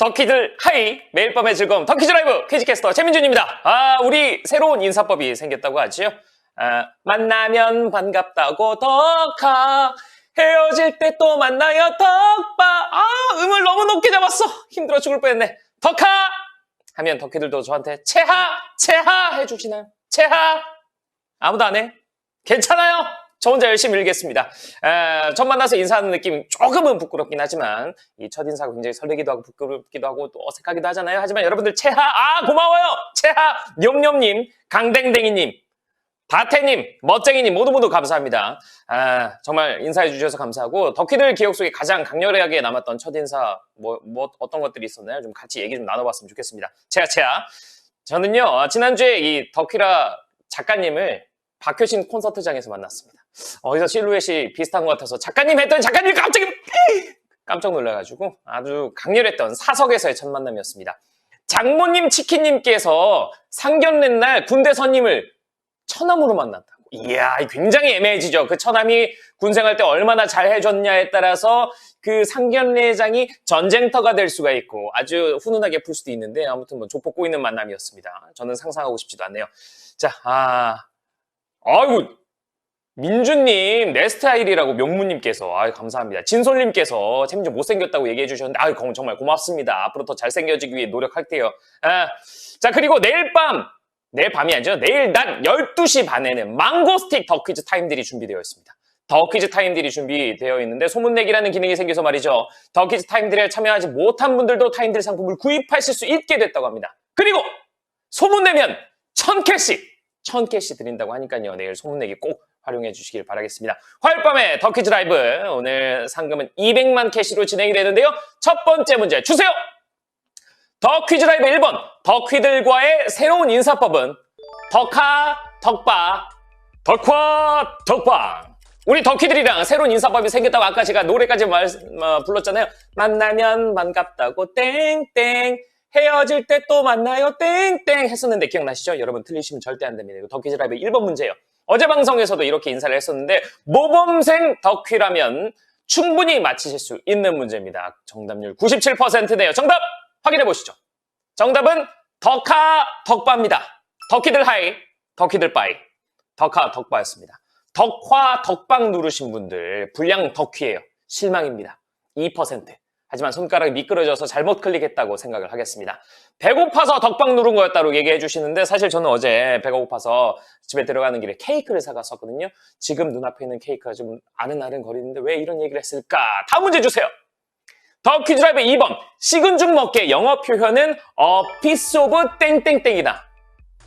덕키들 하이, 매일 밤의 즐거움 덕키즈 라이브 퀴즈캐스터 최민준입니다. 우리 새로운 인사법이 생겼다고 하지요. 만나면 반갑다고 덕하, 헤어질 때 또 만나요 덕바. 음을 너무 높게 잡았어. 힘들어 죽을 뻔했네. 덕하 하면 덕키들도 저한테 체하 해주시나요? 체하. 아무도 안 해? 괜찮아요. 저 혼자 열심히 읽겠습니다. 처음 만나서 인사하는 느낌 조금은 부끄럽긴 하지만 이 첫인사가 굉장히 설레기도 하고 부끄럽기도 하고 또 어색하기도 하잖아요. 하지만 여러분들 체하, 고마워요. 체하, 냠냠님, 강댕댕이님, 바태님, 멋쟁이님 모두 감사합니다. 정말 인사해 주셔서 감사하고 덕키들 기억 속에 가장 강렬하게 남았던 첫인사 어떤 것들이 있었나요? 좀 같이 얘기 좀 나눠봤으면 좋겠습니다. 체하. 저는요 지난주에 이 덕키라 작가님을 박효신 콘서트장에서 만났습니다. 어디서 실루엣이 비슷한 것 같아서 작가님 했더니 작가님 갑자기 깜짝 놀라가지고 아주 강렬했던 사석에서의 첫 만남이었습니다. 장모님 치킨님께서 상견례 날 군대 선임을 처남으로 만났다고. 이야, 굉장히 애매해지죠. 그 처남이 군생활 때 얼마나 잘 해줬냐에 따라서 그 상견례장이 전쟁터가 될 수가 있고 아주 훈훈하게 풀 수도 있는데 아무튼 뭐 조폭 꼬이는 만남이었습니다. 저는 상상하고 싶지도 않네요. 자, 아이고, 민주님, 내 스타일이라고 명무님께서, 감사합니다. 진솔님께서 최민준 못생겼다고 얘기해 주셨는데, 정말 고맙습니다. 앞으로 더 잘생겨지기 위해 노력할게요. 자, 그리고 내일 밤이 아니죠. 내일 낮 12시 반에는 망고스틱 더 퀴즈 타임들이 준비되어 있습니다. 더 퀴즈 타임들이 준비되어 있는데, 소문내기라는 기능이 생겨서 말이죠. 더 퀴즈 타임들에 참여하지 못한 분들도 타임들 상품을 구입하실 수 있게 됐다고 합니다. 그리고 소문내면 1000캐시 드린다고 하니까요. 내일 소문내기 꼭 활용해 주시길 바라겠습니다. 화요일 밤에 더 퀴즈 라이브, 오늘 상금은 200만 캐시로 진행이 되는데요. 첫 번째 문제 주세요. 더 퀴즈 라이브 1번, 덕퀴들과의 새로운 인사법은 덕하, 덕바, 덕화, 덕방. 우리 덕퀴들이랑 새로운 인사법이 생겼다고 아까 제가 노래까지 불렀잖아요. 만나면 반갑다고 땡땡, 헤어질 때 또 만나요 땡땡 했었는데 기억나시죠? 여러분 틀리시면 절대 안 됩니다. 이거 덕퀴즈 라이브 1번 문제예요. 어제 방송에서도 이렇게 인사를 했었는데 모범생 덕퀴라면 충분히 맞히실 수 있는 문제입니다. 정답률 97%네요. 정답 확인해 보시죠. 정답은 덕하, 덕바입니다. 덕퀴들 하이, 덕퀴들 빠이. 덕하, 덕바였습니다. 덕화, 덕방 누르신 분들 불량 덕퀴예요. 실망입니다. 2%. 하지만 손가락이 미끄러져서 잘못 클릭했다고 생각을 하겠습니다. 배고파서 덕방 누른 거였다고 얘기해 주시는데 사실 저는 어제 배가 고파서 집에 들어가는 길에 케이크를 사갔었거든요. 지금 눈앞에 있는 케이크가 좀 아른아른 거리는데 왜 이런 얘기를 했을까? 다음 문제 주세요. 더 퀴즈 라이브 2번. 식은 죽 먹기의 영어 표현은 a piece of 땡땡땡이다.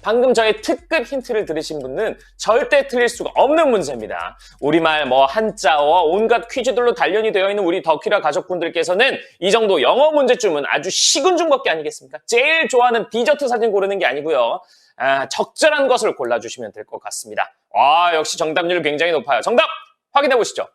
방금 저의 특급 힌트를 들으신 분은 절대 틀릴 수가 없는 문제입니다. 우리말 한자어와 온갖 퀴즈들로 단련이 되어 있는 우리 덕키라 가족분들께서는 이 정도 영어 문제쯤은 아주 식은 죽 먹기 아니겠습니까? 제일 좋아하는 디저트 사진 고르는 게 아니고요. 적절한 것을 골라주시면 될 것 같습니다. 역시 정답률 굉장히 높아요. 정답 확인해 보시죠.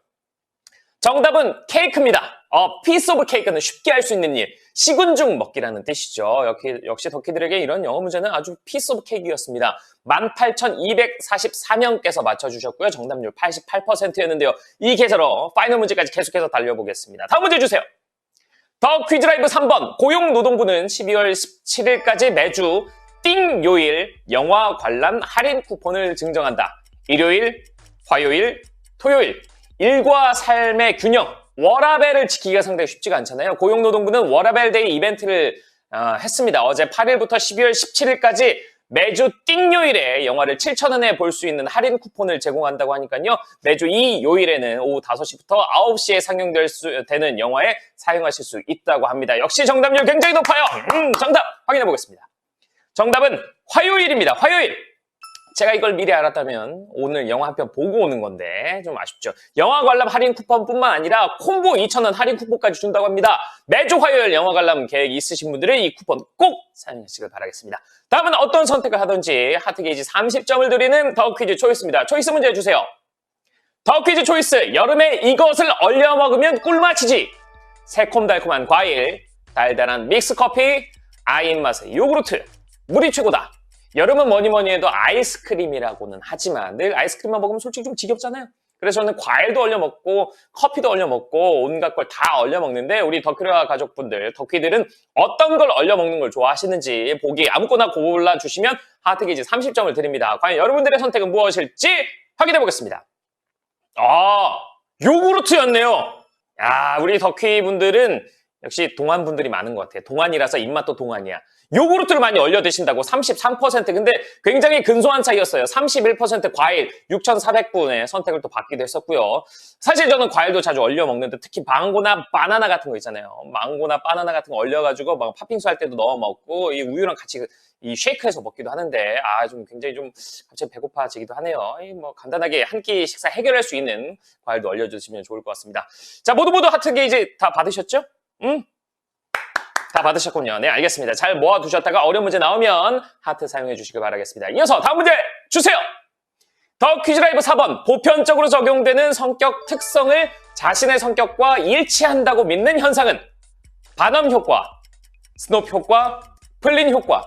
정답은 케이크입니다. piece of cake는 쉽게 할 수 있는 일, 식은 죽 먹기라는 뜻이죠. 역시 덕키들에게 이런 영어 문제는 아주 piece of cake이었습니다. 18,244명께서 맞춰주셨고요. 정답률 88%였는데요. 이 계서로 파이널 문제까지 계속해서 달려보겠습니다. 다음 문제 주세요. 더 퀴즈 라이브 3번. 고용노동부는 12월 17일까지 매주 띵 요일 영화 관람 할인 쿠폰을 증정한다. 일요일, 화요일, 토요일. 일과 삶의 균형, 워라밸을 지키기가 상당히 쉽지가 않잖아요. 고용노동부는 워라밸데이 이벤트를 했습니다. 어제 8일부터 12월 17일까지 매주 띵요일에 영화를 7,000원에 볼 수 있는 할인 쿠폰을 제공한다고 하니까요. 매주 이 요일에는 오후 5시부터 9시에 상영되는 영화에 사용하실 수 있다고 합니다. 역시 정답률 굉장히 높아요. 정답 확인해 보겠습니다. 정답은 화요일입니다. 화요일. 제가 이걸 미리 알았다면 오늘 영화 한 편 보고 오는 건데 좀 아쉽죠. 영화 관람 할인 쿠폰뿐만 아니라 콤보 2,000원 할인 쿠폰까지 준다고 합니다. 매주 화요일 영화 관람 계획 있으신 분들은 이 쿠폰 꼭 사용하시길 바라겠습니다. 다음은 어떤 선택을 하든지 하트게이지 30점을 드리는 더 퀴즈 초이스입니다. 초이스 문제 주세요. 더 퀴즈 초이스. 여름에 이것을 얼려 먹으면 꿀맛이지. 새콤달콤한 과일, 달달한 믹스커피, 아임맛의 요구르트. 물이 최고다. 여름은 뭐니 해도 아이스크림이라고는 하지만 늘 아이스크림만 먹으면 솔직히 좀 지겹잖아요. 그래서 저는 과일도 얼려 먹고 커피도 얼려 먹고 온갖 걸 다 얼려 먹는데 우리 덕키라 가족분들, 덕키들은 어떤 걸 얼려 먹는 걸 좋아하시는지 보기 아무거나 골라주시면 하트 게이지 30점을 드립니다. 과연 여러분들의 선택은 무엇일지 확인해 보겠습니다. 요구르트였네요. 야, 우리 덕키 분들은 역시 동안 분들이 많은 것 같아요. 동안이라서 입맛도 동안이야. 요구르트를 많이 얼려 드신다고 33%. 근데 굉장히 근소한 차이였어요. 31% 과일 6,400분의 선택을 또 받기도 했었고요. 사실 저는 과일도 자주 얼려 먹는데 특히 망고나 바나나 같은 거 있잖아요. 망고나 바나나 같은 거 얼려가지고 막 팥빙수 할 때도 넣어 먹고 이 우유랑 같이 이 쉐이크해서 먹기도 하는데 좀 굉장히 좀 갑자기 배고파지기도 하네요. 뭐 간단하게 한 끼 식사 해결할 수 있는 과일도 얼려주시면 좋을 것 같습니다. 자, 모두 하트 게이지 다 받으셨죠? 응? 다 받으셨군요. 네, 알겠습니다. 잘 모아두셨다가 어려운 문제 나오면 하트 사용해 주시길 바라겠습니다. 이어서 다음 문제 주세요. 더 퀴즈 라이브 4번. 보편적으로 적용되는 성격 특성을 자신의 성격과 일치한다고 믿는 현상은 반엄 효과, 스놉 효과, 플린 효과.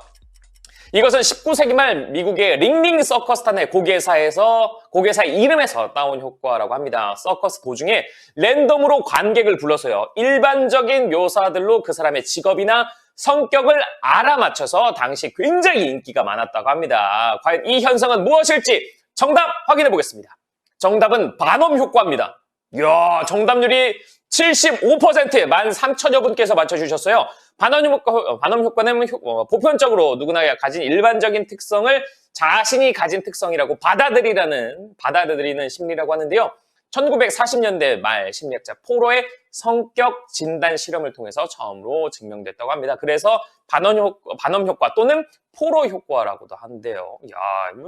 이것은 19세기 말 미국의 링링 서커스단의 고개사의 이름에서 따온 효과라고 합니다. 서커스 도중에 랜덤으로 관객을 불러서요. 일반적인 묘사들로 그 사람의 직업이나 성격을 알아맞혀서 당시 굉장히 인기가 많았다고 합니다. 과연 이 현상은 무엇일지 정답 확인해 보겠습니다. 정답은 반엄 효과입니다. 이야, 정답률이 75%, 13,000여 분께서 맞춰주셨어요. 반엄 효과는 보편적으로 누구나 가진 일반적인 특성을 자신이 가진 특성이라고 받아들이는 심리라고 하는데요. 1940년대 말 심리학자 포로의 성격 진단 실험을 통해서 처음으로 증명됐다고 합니다. 그래서 반엄 효과 또는 포로 효과라고도 하는데요.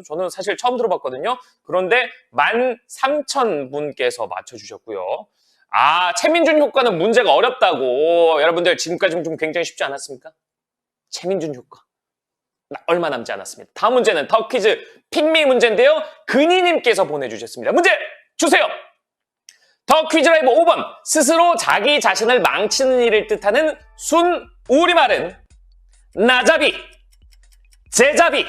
저는 사실 처음 들어봤거든요. 그런데 13,000분께서 맞춰주셨고요. 최민준 효과는 문제가 어렵다고 여러분들 지금까지 좀 굉장히 쉽지 않았습니까? 최민준 효과. 얼마 남지 않았습니다. 다음 문제는 더 퀴즈 핑미 문제인데요. 근희님께서 보내주셨습니다. 문제 주세요. 더 퀴즈 라이브 5번. 스스로 자기 자신을 망치는 일을 뜻하는 순 우리말은 나잡이, 제잡이,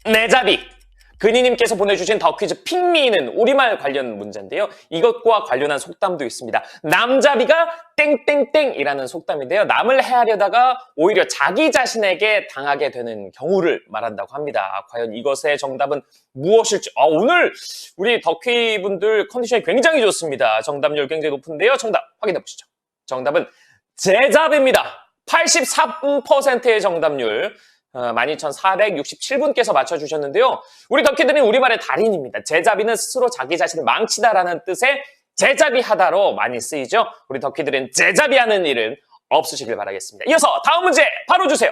내잡이. 근희님께서 보내주신 더 퀴즈 핑미는 우리말 관련 문제인데요. 이것과 관련한 속담도 있습니다. 남잡이가 땡땡땡이라는 속담인데요. 남을 해하려다가 오히려 자기 자신에게 당하게 되는 경우를 말한다고 합니다. 과연 이것의 정답은 무엇일지. 오늘 우리 덕퀴 분들 컨디션이 굉장히 좋습니다. 정답률 굉장히 높은데요. 정답 확인해 보시죠. 정답은 제잡입니다. 83%의 정답률. 12,467분께서 맞춰주셨는데요. 우리 덕키들은 우리말의 달인입니다. 제잡이는 스스로 자기 자신을 망치다라는 뜻의 제잡이하다로 많이 쓰이죠. 우리 덕키들은 제잡이하는 일은 없으시길 바라겠습니다. 이어서 다음 문제 바로 주세요.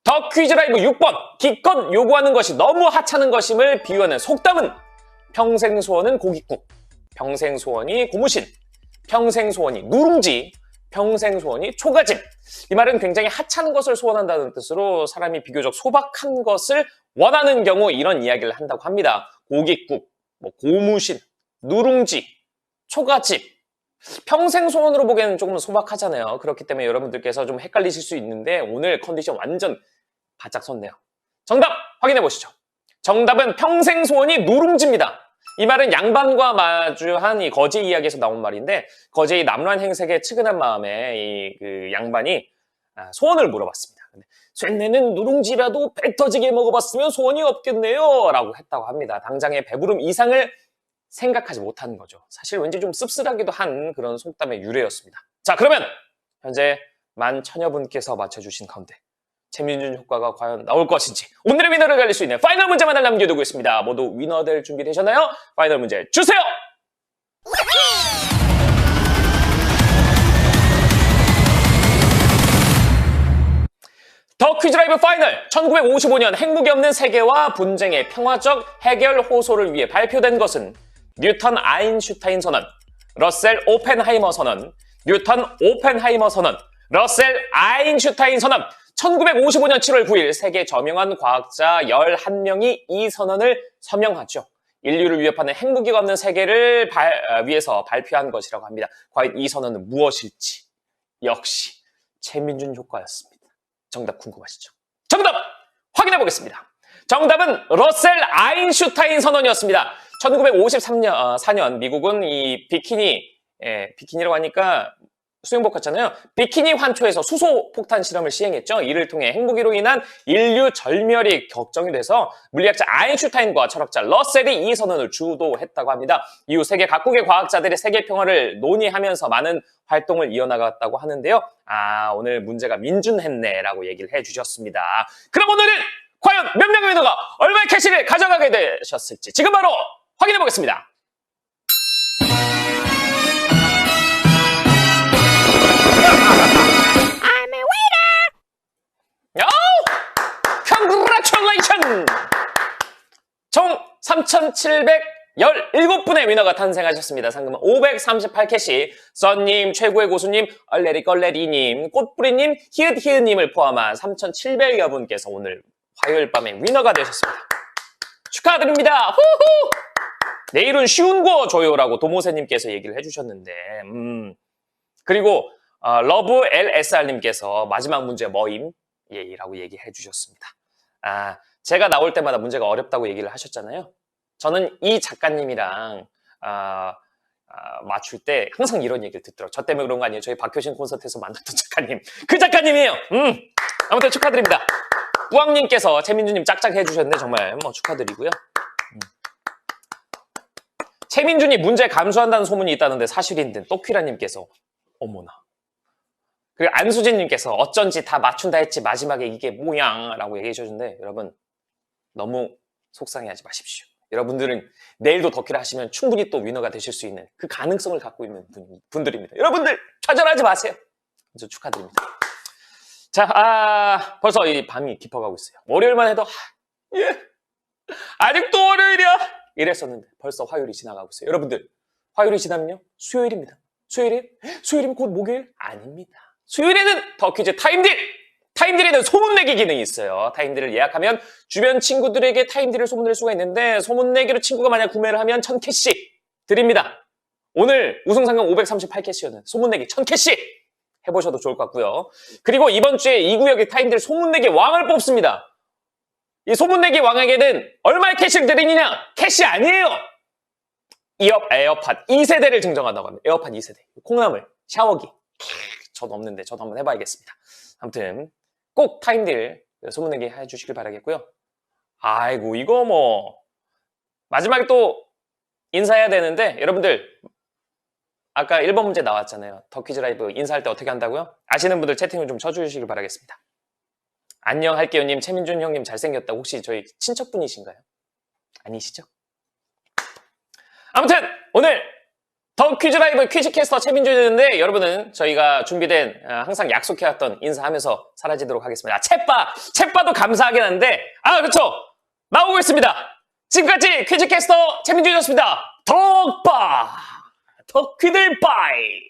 더 퀴즈 라이브 6번. 기껏 요구하는 것이 너무 하찮은 것임을 비유하는 속담은 평생 소원은 고깃국, 평생 소원이 고무신, 평생 소원이 누룽지, 평생 소원이 초가집. 이 말은 굉장히 하찮은 것을 소원한다는 뜻으로 사람이 비교적 소박한 것을 원하는 경우 이런 이야기를 한다고 합니다. 고깃국, 고무신, 누룽지, 초가집. 평생 소원으로 보기에는 조금 소박하잖아요. 그렇기 때문에 여러분들께서 좀 헷갈리실 수 있는데 오늘 컨디션 완전 바짝 섰네요. 정답 확인해 보시죠. 정답은 평생 소원이 누룽지입니다. 이 말은 양반과 마주한 이 거제 이야기에서 나온 말인데 거제의 남란 행색에 측은한 마음에 그 양반이 소원을 물어봤습니다. 쇠내는 누룽지라도 배 터지게 먹어봤으면 소원이 없겠네요 라고 했다고 합니다. 당장의 배부름 이상을 생각하지 못하는 거죠. 사실 왠지 좀 씁쓸하기도 한 그런 속담의 유래였습니다. 자, 그러면 현재 11,000여 분께서 맞춰주신 가운데 최민준 효과가 과연 나올 것인지 오늘의 위너를 갈릴 수 있는 파이널 문제만을 남겨두고 있습니다. 모두 위너 될 준비 되셨나요? 파이널 문제 주세요! 더 퀴즈 라이브 파이널 1955년 핵무기 없는 세계와 분쟁의 평화적 해결 호소를 위해 발표된 것은 뉴턴 아인슈타인 선언, 러셀 오펜하이머 선언, 뉴턴 오펜하이머 선언, 러셀 아인슈타인 선언. 1955년 7월 9일 세계 저명한 과학자 11명이 이 선언을 서명하죠. 인류를 위협하는 핵무기가 없는 세계를 위해서 발표한 것이라고 합니다. 과연 이 선언은 무엇일지 역시 최민준 효과였습니다. 정답 궁금하시죠? 정답 확인해 보겠습니다. 정답은 러셀 아인슈타인 선언이었습니다. 1953년, 4년 미국은 이 비키니라고 하니까 수영복 같잖아요. 비키니 환초에서 수소 폭탄 실험을 시행했죠. 이를 통해 핵무기로 인한 인류 절멸이 걱정이 돼서 물리학자 아인슈타인과 철학자 러셀이 이 선언을 주도했다고 합니다. 이후 세계 각국의 과학자들이 세계 평화를 논의하면서 많은 활동을 이어나갔다고 하는데요. 오늘 문제가 민준했네라고 얘기를 해주셨습니다. 그럼 오늘은 과연 몇 명의 위너가 얼마의 캐시를 가져가게 되셨을지 지금 바로 확인해 보겠습니다. Congratulations! 총 3,717분의 위너가 탄생하셨습니다. 상금은 538캐시, 썬님, 최고의 고수님, 얼레리껄레리님, 꽃뿌리님, 히읗히읗님을 포함한 3,700여 분께서 오늘 화요일 밤에 위너가 되셨습니다. 축하드립니다. 후후! 내일은 쉬운 거 줘요라고 도모세님께서 얘기를 해주셨는데 그리고 러브 LSR님께서 마지막 문제 뭐임? 라고 얘기해 주셨습니다. 제가 나올 때마다 문제가 어렵다고 얘기를 하셨잖아요. 저는 이 작가님이랑 맞출 때 항상 이런 얘기를 듣더라고요. 저 때문에 그런 거 아니에요. 저희 박효신 콘서트에서 만났던 작가님. 그 작가님이에요. 아무튼 축하드립니다. 뿌왕님께서 최민주님 짝짝 해주셨는데 정말 축하드리고요. 최민준이 문제 감수한다는 소문이 있다는데 사실인데 또퀴라님께서 어머나. 그리고 안수진님께서 어쩐지 다 맞춘다 했지 마지막에 이게 뭐야 라고 얘기해 주셨는데 여러분 너무 속상해하지 마십시오. 여러분들은 내일도 덕키를 하시면 충분히 또 위너가 되실 수 있는 그 가능성을 갖고 있는 분들입니다. 여러분들 좌절하지 마세요. 그래서 축하드립니다. 자, 벌써 이 밤이 깊어가고 있어요. 월요일만 해도 아직도 월요일이야 이랬었는데 벌써 화요일이 지나가고 있어요. 여러분들 화요일이 지나면요 수요일입니다. 수요일이면 곧 목요일? 아닙니다. 수요일에는 더 퀴즈 타임딜에는 소문내기 기능이 있어요. 타임딜을 예약하면 주변 친구들에게 타임딜을 소문낼 수가 있는데 소문내기로 친구가 만약 구매를 하면 1000캐시 드립니다. 오늘 우승상금 538캐시였는 소문내기 1000캐시 해보셔도 좋을 것 같고요. 그리고 이번 주에 이 구역의 타임딜 소문내기 왕을 뽑습니다. 이 소문내기 왕에게는 얼마의 캐시를 드리느냐? 캐시 아니에요. 에어팟 2세대를 증정한다고 합니다. 에어팟 2세대. 콩나물, 샤워기. 저도 없는데 저도 한번 해봐야겠습니다. 아무튼 꼭 타임딜 소문내기 해주시길 바라겠고요. 아이고 이거 마지막에 또 인사해야 되는데 여러분들 아까 1번 문제 나왔잖아요. 더 퀴즈 라이브 인사할 때 어떻게 한다고요? 아시는 분들 채팅을 좀 쳐주시길 바라겠습니다. 안녕 할게요님, 최민준 형님 잘생겼다고 혹시 저희 친척분이신가요? 아니시죠? 아무튼 오늘 더 퀴즈 라이브 퀴즈캐스터 최민준이었는데 여러분은 저희가 준비된 항상 약속해왔던 인사하면서 사라지도록 하겠습니다. 챗바도 감사하긴 한데 그렇죠 나오고 있습니다. 지금까지 퀴즈캐스터 최민준이었습니다. 더 퀴들 바이